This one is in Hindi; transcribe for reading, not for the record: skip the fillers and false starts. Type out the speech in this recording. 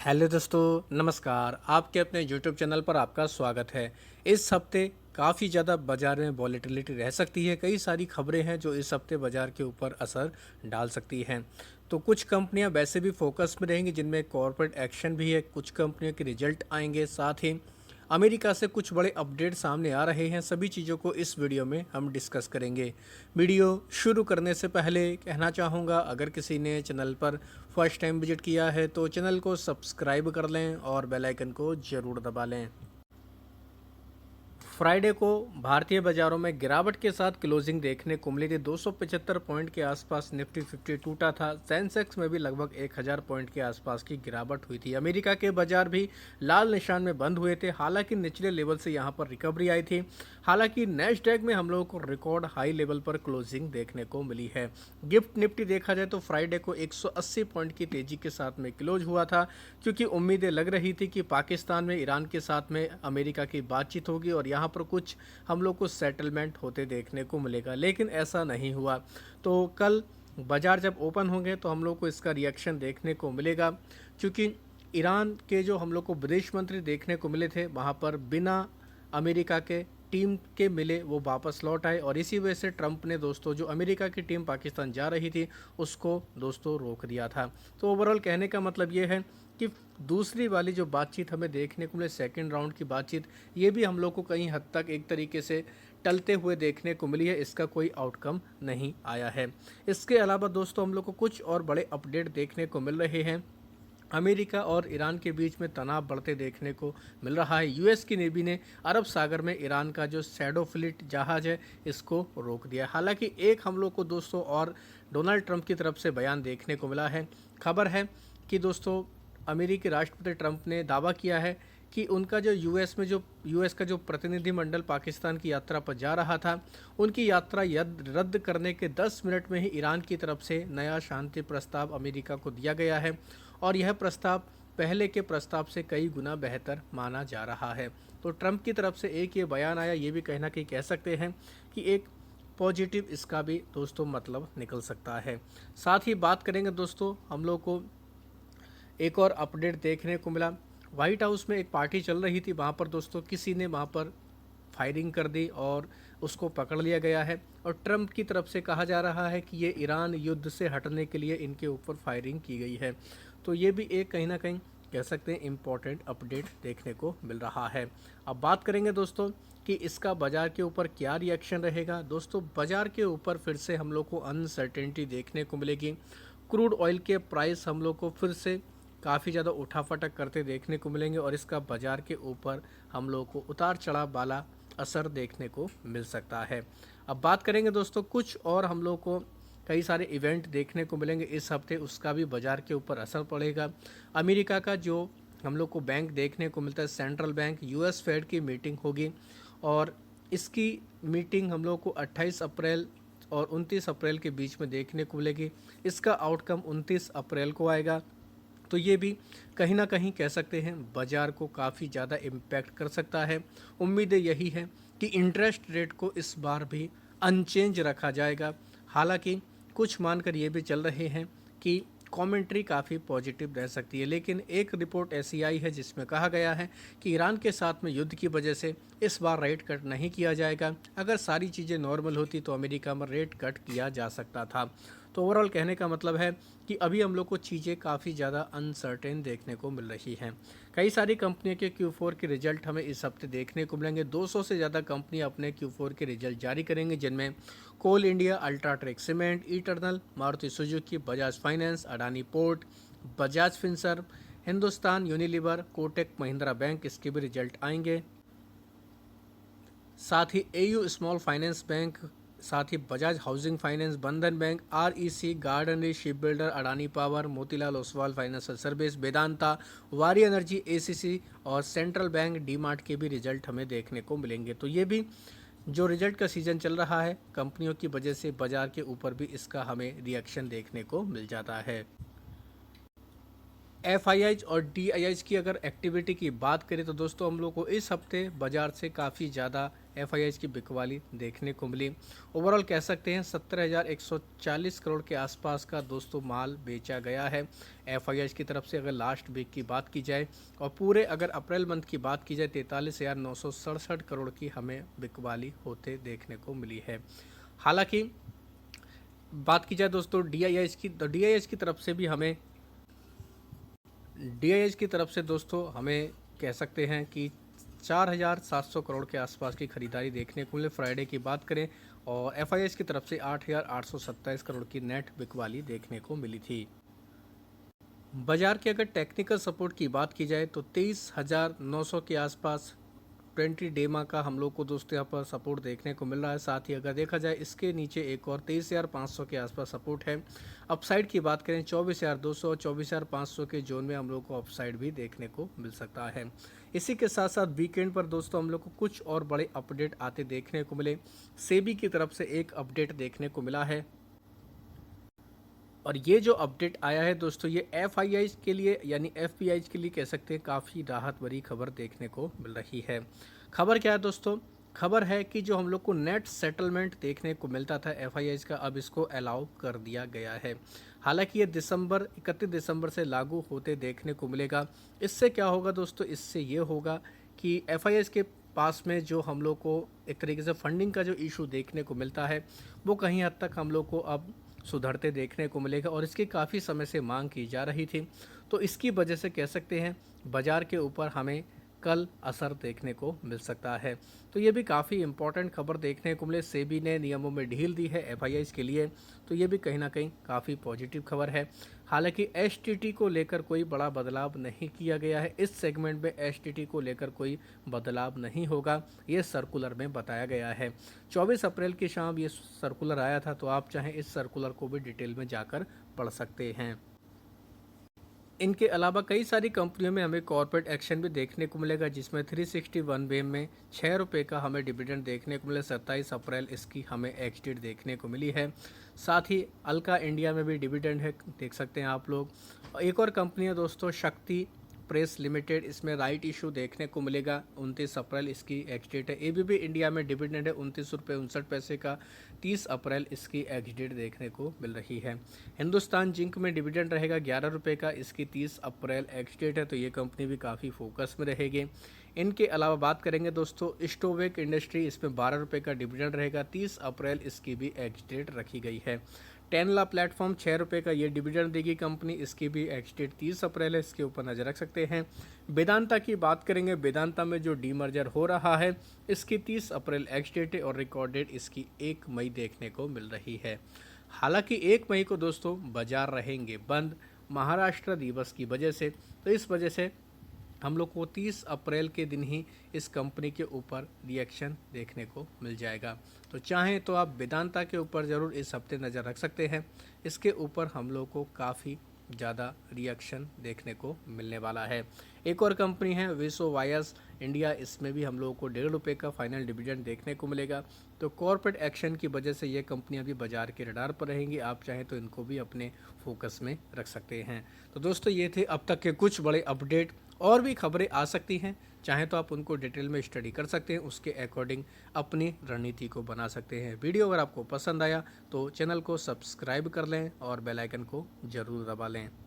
हेलो दोस्तों, नमस्कार। आपके अपने यूट्यूब चैनल पर आपका स्वागत है। इस हफ्ते काफ़ी ज़्यादा बाज़ार में वॉलेटिलिटी रह सकती है। कई सारी खबरें हैं जो इस हफ्ते बाज़ार के ऊपर असर डाल सकती हैं। तो कुछ कंपनियां वैसे भी फोकस में रहेंगी जिनमें कॉर्पोरेट एक्शन भी है। कुछ कंपनियों के रिजल्ट आएंगे, साथ ही अमेरिका से कुछ बड़े अपडेट सामने आ रहे हैं। सभी चीज़ों को इस वीडियो में हम डिस्कस करेंगे। वीडियो शुरू करने से पहले कहना चाहूँगा, अगर किसी ने चैनल पर फर्स्ट टाइम विजिट किया है तो चैनल को सब्सक्राइब कर लें और बेल आइकन को ज़रूर दबा लें। फ्राइडे को भारतीय बाजारों में गिरावट के साथ क्लोजिंग देखने को मिली थी। 275 पॉइंट के आसपास निफ्टी 50 टूटा था। सेंसेक्स में भी लगभग 1000 पॉइंट के आसपास की गिरावट हुई थी। अमेरिका के बाजार भी लाल निशान में बंद हुए थे, हालांकि निचले लेवल से यहां पर रिकवरी आई थी। हालांकि नैस्डैक में हम लोगों को रिकॉर्ड हाई लेवल पर क्लोजिंग देखने को मिली है। गिफ्ट निफ्टी देखा जाए तो फ्राइडे को 180 पॉइंट की तेजी के साथ में क्लोज हुआ था, क्योंकि उम्मीदें लग रही थी कि पाकिस्तान में ईरान के साथ में अमेरिका की बातचीत होगी और यहाँ पर कुछ हम लोग को सेटलमेंट होते देखने को मिलेगा, लेकिन ऐसा नहीं हुआ। तो कल बाजार जब ओपन होंगे तो हम लोग को इसका रिएक्शन देखने को मिलेगा, क्योंकि ईरान के जो हम लोग को विदेश मंत्री देखने को मिले थे वहाँ पर बिना अमेरिका के टीम के मिले वो वापस लौट आए, और इसी वजह से ट्रंप ने दोस्तों जो अमेरिका की टीम पाकिस्तान जा रही थी उसको दोस्तों रोक दिया था। तो ओवरऑल कहने का मतलब ये है कि दूसरी वाली जो बातचीत हमें देखने को मिले, सेकंड राउंड की बातचीत, ये भी हम लोग को कहीं हद तक एक तरीके से टलते हुए देखने को मिली है। इसका कोई आउटकम नहीं आया है। इसके अलावा दोस्तों हम लोग को कुछ और बड़े अपडेट देखने को मिल रहे हैं। अमेरिका और ईरान के बीच में तनाव बढ़ते देखने को मिल रहा है। यूएस की नेवी ने अरब सागर में ईरान का जो शैडो फ्लीट जहाज है इसको रोक दिया। हालांकि एक हम लोग को दोस्तों और डोनाल्ड ट्रंप की तरफ से बयान देखने को मिला है। खबर है कि दोस्तों अमेरिकी राष्ट्रपति ट्रंप ने दावा किया है कि उनका जो यूएस का जो प्रतिनिधिमंडल पाकिस्तान की यात्रा पर जा रहा था, उनकी यात्रा रद्द करने के 10 मिनट में ही ईरान की तरफ से नया शांति प्रस्ताव अमेरिका को दिया गया है, और यह प्रस्ताव पहले के प्रस्ताव से कई गुना बेहतर माना जा रहा है। तो ट्रंप की तरफ से एक ये बयान आया, ये भी कहना कि कह सकते हैं कि एक पॉजिटिव इसका भी दोस्तों मतलब निकल सकता है। साथ ही बात करेंगे दोस्तों, हम लोग को एक और अपडेट देखने को मिला। व्हाइट हाउस में एक पार्टी चल रही थी, वहाँ पर दोस्तों किसी ने वहाँ पर फायरिंग कर दी और उसको पकड़ लिया गया है, और ट्रंप की तरफ से कहा जा रहा है कि ये ईरान युद्ध से हटने के लिए इनके ऊपर फायरिंग की गई है। तो ये भी एक कहीं ना कहीं कह सकते हैं इम्पोर्टेंट अपडेट देखने को मिल रहा है। अब बात करेंगे दोस्तों कि इसका बाज़ार के ऊपर क्या रिएक्शन रहेगा। दोस्तों बाज़ार के ऊपर फिर से हम लोग को अनसर्टेनिटी देखने को मिलेगी। क्रूड ऑयल के प्राइस हम लोग को फिर से काफ़ी ज़्यादा उठाफटक करते देखने को मिलेंगे, और इसका बाज़ार के ऊपर हम लोग को उतार चढ़ाव वाला असर देखने को मिल सकता है। अब बात करेंगे दोस्तों कुछ और हम लोग को कई सारे इवेंट देखने को मिलेंगे इस हफ्ते, उसका भी बाज़ार के ऊपर असर पड़ेगा। अमेरिका का जो हम लोग को बैंक देखने को मिलता है, सेंट्रल बैंक, यूएस फेड की मीटिंग होगी, और इसकी मीटिंग हम लोग को 28 अप्रैल और 29 अप्रैल के बीच में देखने को मिलेगी। इसका आउटकम 29 अप्रैल को आएगा। तो ये भी कहीं ना कहीं कह सकते हैं बाज़ार को काफ़ी ज़्यादा इम्पैक्ट कर सकता है। उम्मीदें यही है कि इंटरेस्ट रेट को इस बार भी अनचेंज रखा जाएगा। हालांकि कुछ मानकर ये भी चल रहे हैं कि कमेंट्री काफ़ी पॉजिटिव रह सकती है, लेकिन एक रिपोर्ट ऐसी आई है जिसमें कहा गया है कि ईरान के साथ में युद्ध की वजह से इस बार रेट कट नहीं किया जाएगा। अगर सारी चीज़ें नॉर्मल होती तो अमेरिका में रेट कट किया जा सकता था। तो ओवरऑल कहने का मतलब है कि अभी हम लोग को चीज़ें काफ़ी ज़्यादा अनसर्टेन देखने को मिल रही हैं। कई सारी कंपनियों के Q4 के रिजल्ट हमें इस हफ्ते देखने को मिलेंगे। 200 से ज़्यादा कंपनियां अपने Q4 के रिजल्ट जारी करेंगे, जिनमें Coal India, UltraTech Cement, Eternal, Maruti Suzuki, Bajaj Finance, Adani Port, Bajaj Finserv, Hindustan Unilever, Kotak Mahindra Bank, इसके भी रिजल्ट आएंगे। साथ ही एयू स्मॉल फाइनेंस बैंक, साथ ही Bajaj Housing Finance, Bandhan Bank, REC, Garden Reach, shipbuilder, Adani Power, Motilal Oswal Financial Service, Vedanta, Waaree Energy, ACC और सेंट्रल बैंक, डीमार्ट के भी रिजल्ट हमें देखने को मिलेंगे। तो ये भी जो रिजल्ट का सीज़न चल रहा है कंपनियों की वजह से बाज़ार के ऊपर भी इसका हमें रिएक्शन देखने को मिल जाता है। एफआईआईज और डीआईआईज की अगर एक्टिविटी की बात करें तो दोस्तों हम लोग को इस हफ्ते बाजार से काफ़ी ज़्यादा एफआईआईज की बिकवाली देखने को मिली। ओवरऑल कह सकते हैं 17,140 करोड़ के आसपास का दोस्तों माल बेचा गया है एफआईआईज की तरफ से, अगर लास्ट वीक की बात की जाए। और पूरे अगर अप्रैल मंथ की बात की जाए 43,967 करोड़ की हमें बिकवाली होते देखने को मिली है। हालांकि बात की जाए दोस्तों डीआईआईज की, तो डीआईआईज की तरफ से दोस्तों हमें कह सकते हैं कि 4,700 करोड़ के आसपास की खरीदारी देखने को मिले फ्राइडे की बात करें। और एफआईआईज की तरफ से 8,827 करोड़ की नेट बिकवाली देखने को मिली थी। बाजार के अगर टेक्निकल सपोर्ट की बात की जाए तो 23,900 के आसपास 20 डेमा का हम लोग को दोस्तों यहाँ पर सपोर्ट देखने को मिल रहा है। साथ ही अगर देखा जाए इसके नीचे एक और 23,500 के आसपास सपोर्ट है। अपसाइड की बात करें 24,200 24,500 के जोन में हम लोग को अपसाइड भी देखने को मिल सकता है। इसी के साथ साथ वीकेंड पर दोस्तों हम लोग को कुछ और बड़े अपडेट आते देखने को मिले। सेबी की तरफ से एक अपडेट देखने को मिला है और ये जो अपडेट आया है दोस्तों ये एफआईआईज के लिए यानी एफपीआईज के लिए कह सकते हैं काफ़ी राहत भरी खबर देखने को मिल रही है। खबर क्या है दोस्तों? खबर है कि जो हम लोग को नेट सेटलमेंट देखने को मिलता था एफआईआईज का, अब इसको अलाउ कर दिया गया है। हालांकि ये 31 दिसंबर से लागू होते देखने को मिलेगा। इससे क्या होगा दोस्तों? इससे ये होगा कि एफआईआईज के पास में जो हम लोग को एक तरीके से फंडिंग का जो इशू देखने को मिलता है वो कहीं हद तक हम लोग को अब सुधरते देखने को मिलेगा और इसकी काफ़ी समय से मांग की जा रही थी। तो इसकी वजह से कह सकते हैं बाज़ार के ऊपर हमें कल असर देखने को मिल सकता है। तो ये भी काफ़ी इंपॉर्टेंट खबर देखने को मिले। सेबी ने नियमों में ढील दी है एफआईआईज के लिए, तो ये भी कहीं ना कहीं काफ़ी पॉजिटिव खबर है। हालांकि एसटीटी को लेकर कोई बड़ा बदलाव नहीं किया गया है। इस सेगमेंट में एसटीटी को लेकर कोई बदलाव नहीं होगा, ये सर्कुलर में बताया गया है। 24 अप्रैल की शाम ये सर्कुलर आया था, तो आप चाहें इस सर्कुलर को भी डिटेल में जाकर पढ़ सकते हैं। इनके अलावा कई सारी कंपनियों में हमें कॉर्पोरेट एक्शन भी देखने को मिलेगा, जिसमें 361 वे में 6 रुपये का हमें डिविडेंड देखने को मिले। 27 अप्रैल इसकी हमें एक्स डेट देखने को मिली है। साथ ही अल्का इंडिया में भी डिविडेंड है, देख सकते हैं आप लोग। एक और कंपनी है दोस्तों शक्ति प्रेस लिमिटेड, इसमें राइट इशू देखने को मिलेगा। 29 अप्रैल इसकी एक्स डेट है। एबीबी इंडिया में डिविडेंड है 29 रुपये 59 पैसे का। 30 अप्रैल इसकी एक्स डेट देखने को मिल रही है। हिंदुस्तान जिंक में डिविडेंड रहेगा 11 रुपये का, इसकी 30 अप्रैल एक्स डेट है। तो ये कंपनी भी काफ़ी फोकस में रहेगी। इनके अलावा बात करेंगे दोस्तों स्टोवेक इंडस्ट्री, इसमें 12 रुपये का डिविडेंड रहेगा। 30 अप्रैल इसकी भी एक्स डेट रखी गई है। टेनला प्लेटफॉर्म 6 रुपये का ये डिविडेंड देगी कंपनी, इसकी भी एक्स डेट 30 अप्रैल है, इसके ऊपर नज़र रख सकते हैं। वेदांता की बात करेंगे, वेदांता में जो डीमर्जर हो रहा है इसकी 30 अप्रैल एक्स डेट है और रिकॉर्ड डेट इसकी 1 मई देखने को मिल रही है। हालांकि 1 मई को दोस्तों बाजार रहेंगे बंद महाराष्ट्र दिवस की वजह से, तो इस वजह से हम लोग को 30 अप्रैल के दिन ही इस कंपनी के ऊपर रिएक्शन देखने को मिल जाएगा। तो चाहें तो आप वेदांता के ऊपर ज़रूर इस हफ्ते नज़र रख सकते हैं। इसके ऊपर हम लोग को काफ़ी ज़्यादा रिएक्शन देखने को मिलने वाला है। एक और कंपनी है विसो वायर्स इंडिया, इसमें भी हम लोगों को 1.5 रुपये का फाइनल डिविडेंड देखने को मिलेगा। तो कॉर्पोरेट एक्शन की वजह से ये कंपनियां भी बाजार के रडार पर रहेंगी, आप चाहें तो इनको भी अपने फोकस में रख सकते हैं। तो दोस्तों ये थे अब तक के कुछ बड़े अपडेट, और भी खबरें आ सकती हैं, चाहें तो आप उनको डिटेल में स्टडी कर सकते हैं, उसके अकॉर्डिंग अपनी रणनीति को बना सकते हैं। वीडियो अगर आपको पसंद आया तो चैनल को सब्सक्राइब कर लें और बेल आइकन को ज़रूर दबा लें।